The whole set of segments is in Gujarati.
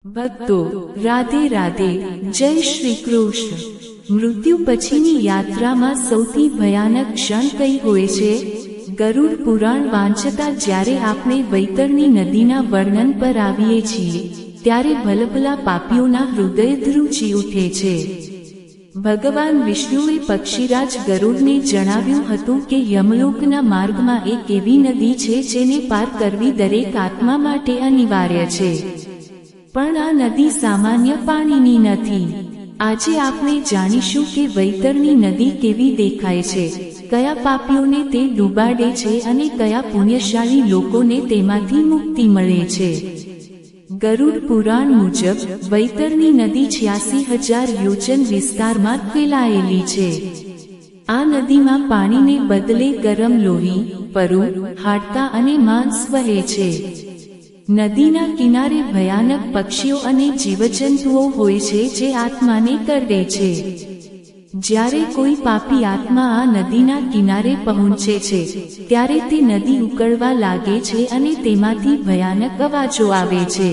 ભક્તો રાધે રાધે, જય શ્રી કૃષ્ણ। મૃત્યુ પછીની યાત્રામાં સૌથી ભયાનક ક્ષણ કઈ હોય છે? ગરુડ પુરાણ વાંચતા જ્યારે આપણે વૈતરણી નદીના વર્ણન પર આવીએ છીએ ત્યારે ભલભલા પાપીઓના હૃદય ધ્રુજી ઉઠે છે। ભગવાન વિષ્ણુએ પક્ષીરાજ ગરુડને જણાવ્યું હતું કે યમલોકના માર્ગમાં એક એવી નદી છે જેને પાર કરવી દરેક આત્મા માટે અનિવાર્ય છે, પણ આ નદી સામાન્ય પાણીની નથી। આજે આપણે જાણીશું કે વૈતરણી નદી કેવી દેખાય છે, કયા પાપીઓને તે ડૂબાડે છે અને કયા પુણ્યશાળી લોકોને તેમાંથી મુક્તિ મળે છે। ગરુડ પુરાણ મુજબ વૈતરણી નદી 86,000 યોજન વિસ્તારમાં ફેલાયેલી છે। આ નદીમાં પાણીને બદલે ગરમ લોહી, પરુ, હાડકાં અને માંસ વહે છે। નદીના કિનારે ભયાનક પક્ષીઓ અને જીવજંતુઓ હોય છે જે આત્માને કરડે છે। જ્યારે કોઈ પાપી આત્મા આ નદીના કિનારે પહોંચે છે ત્યારે તે નદી ઉકળવા લાગે છે અને તેમાંથી ભયાનક અવાજો આવે છે।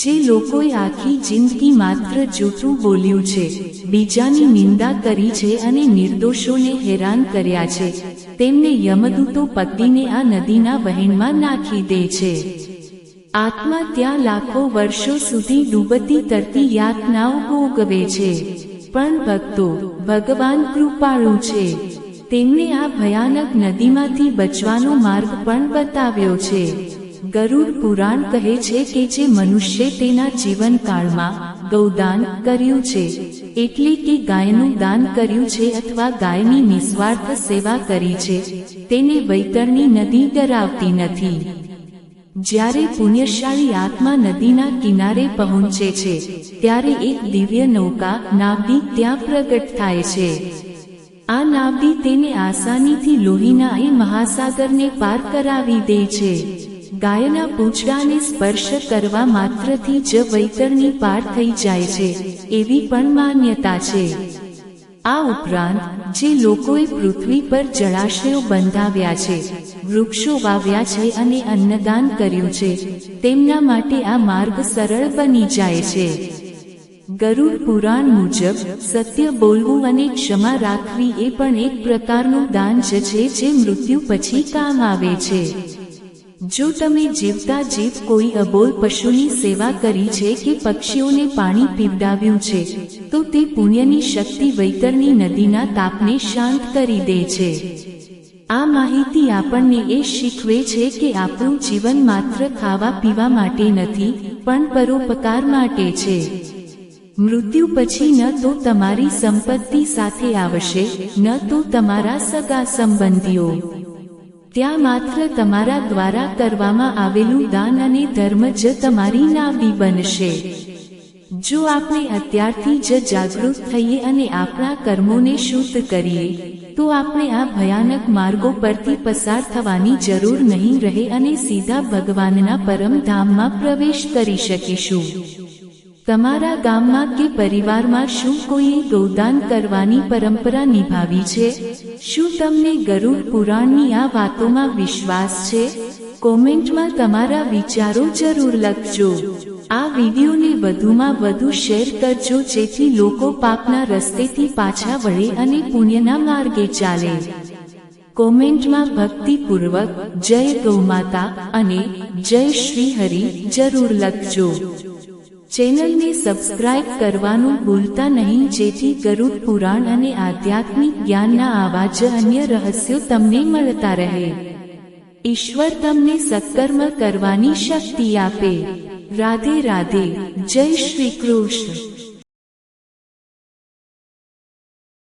જે લોકોએ આખી જિંદગી માત્ર જૂઠું બોલ્યું છે, બીજાની નિંદા કરી છે અને નિર્દોષોને હેરાન કર્યા છે, તેમને યમદૂતો પકડીને આ નદીના વહેણમાં નાખી દે છે। આત્મા ત્યાં લાખો વર્ષો સુધી ડૂબતી તરતી યાતનાઓ ભોગવે છે। પણ ભક્તો, ભગવાન કૃપાળુ છે, તેમણે આ ભયાનક નદીમાંથી બચવાનો માર્ગ પણ બતાવ્યો છે। ગરુડ પુરાણ કહે છે કે જે મનુષ્ય તેના જીવનકાળમાં ગૌદાન કર્યું છે, એટલે કે ગાયનું દાન કર્યું છે અથવા ગાયની નિસ્વાર્થ સેવા કરી છે, તેને વૈતરણી નદી ડરાવતી નથી। જ્યારે પુણ્યશાળી આત્મા નદીના કિનારે પહોંચે છે ત્યારે એક દિવ્ય નૌકા નાવડી ત્યાં પ્રગટ થાય છે। આ નાવડી તેને આસાનીથી લોહીના એ મહાસાગરને પાર કરાવી દે છે। ગાયના પૂંછડાને સ્પર્શ કરવા માત્રથી જ વૈતરણી પાર થઈ જાય છે, એવી પણ માન્યતા છે। આ ઉપરાંત જે લોકોએ પૃથ્વી પર જળાશયો બંધાવ્યા છે, વૃક્ષો વાવ્યા છે અને અન્નદાન કર્યું છે, તેમના માટે આ માર્ગ સરળ બની જાય છે। ગરુડ પુરાણ મુજબ સત્ય બોલવું અને ક્ષમા રાખવી એ પણ એક પ્રકારનું દાન જ છે જે મૃત્યુ પછી કામ આવે છે। જો તમે જીવતા જીવ કોઈ અબોલ પશુની સેવા કરી છે કે પક્ષીઓને પાણી પીવડાવ્યું છે તો તે પુણ્યની શક્તિ વૈતરણી નદીના તાપને શાંત કરી દે છે। આ માહિતી આપણને એ શીખવે છે કે આપણું જીવન માત્ર ખાવા પીવા માટે નથી, પણ પરોપકાર માટે છે। મૃત્યુ પછી ન તો તમારી સંપત્તિ સાથે આવશે, ન તો તમારા સગા સંબંધીઓ, ત્યાં માત્ર તમારા દ્વારા કરવામાં આવેલું દાન અને ધર્મ જ તમારી નાવડી બનશે। જો આપણે અત્યારથી જ જાગૃત થઈએ અને આપણા કર્મોને શુદ્ધ કરીએ તો આપણે આ ભયાનક માર્ગો પરથી પસાર થવાની જરૂર નહીં રહે અને સીધા ભગવાનના પરમ ધામમાં પ્રવેશ કરી શકીશું। તમારા ગામમાં કે પરિવારમાં શું કોઈએ ગૌદાન કરવાની પરંપરા નિભાવી છે? શું તમને ગરુડ પુરાણની આ વાતોમાં વિશ્વાસ છે? કોમેન્ટમાં તમારા વિચારો જરૂર લખજો। આ વિડીયોને વધુમાં વધુ શેર કરજો જેથી લોકો પાપના રસ્તેથી પાછા વળે અને પુણ્યના માર્ગે ચાલે। કોમેન્ટમાં ભક્તિપૂર્વક જય ગૌમાતા અને જય શ્રી હરિ જરૂર લખજો। ચેનલને સબસ્ક્રાઇબ કરવાનું ભૂલતા નહીં જેથી ગરુડ પુરાણ અને આધ્યાત્મિક જ્ઞાનના આવા જ અન્ય રહસ્યો તમને મળતા રહે। ઈશ્વર તમને સત્કર્મ કરવાની શક્તિ આપે। રાધે રાધે, જય શ્રી કૃષ્ણ।